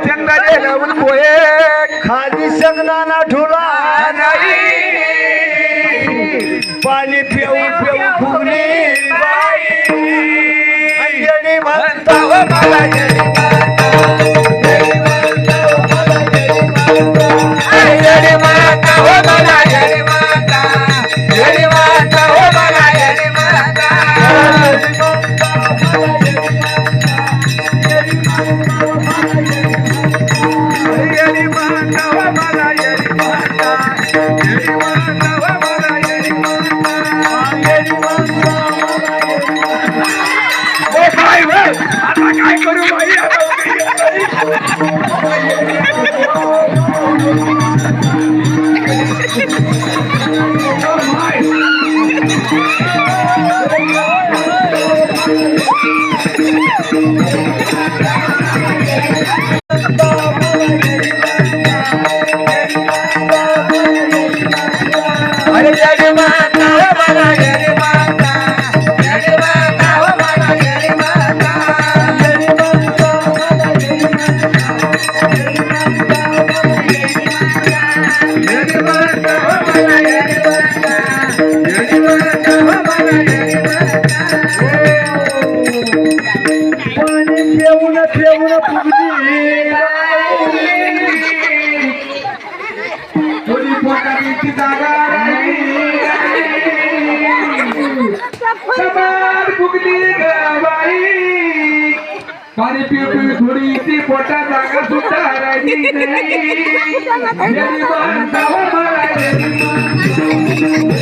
शेंगाडे लावून पोहे खाली शेंगदाणा ठुला नाही पाणी पिऊन पिऊन फुगली बाई अंजनी म्हणता म्हणता हो मला येडी माता हो मला येडी माता येडी माता हो मला येडी माता येडी माता हो मला येडी माता येडी माता हो मला येडी माता ओ काय वे आता काय करू बाई अरे येडी माता हो मला येडी माता येडी माता हो मला येडी माता येडी माता हो मला येडी माता येडी माता हो मला येडी माता पाणी पिऊन पिऊन फुगली थोडी पोटाची जागा समार फुगली गबाई पाणी पिऊ पिऊ थोडी ती पोटा जागा सुद्धा राहिली नाही येडी माता हो मला येडी माता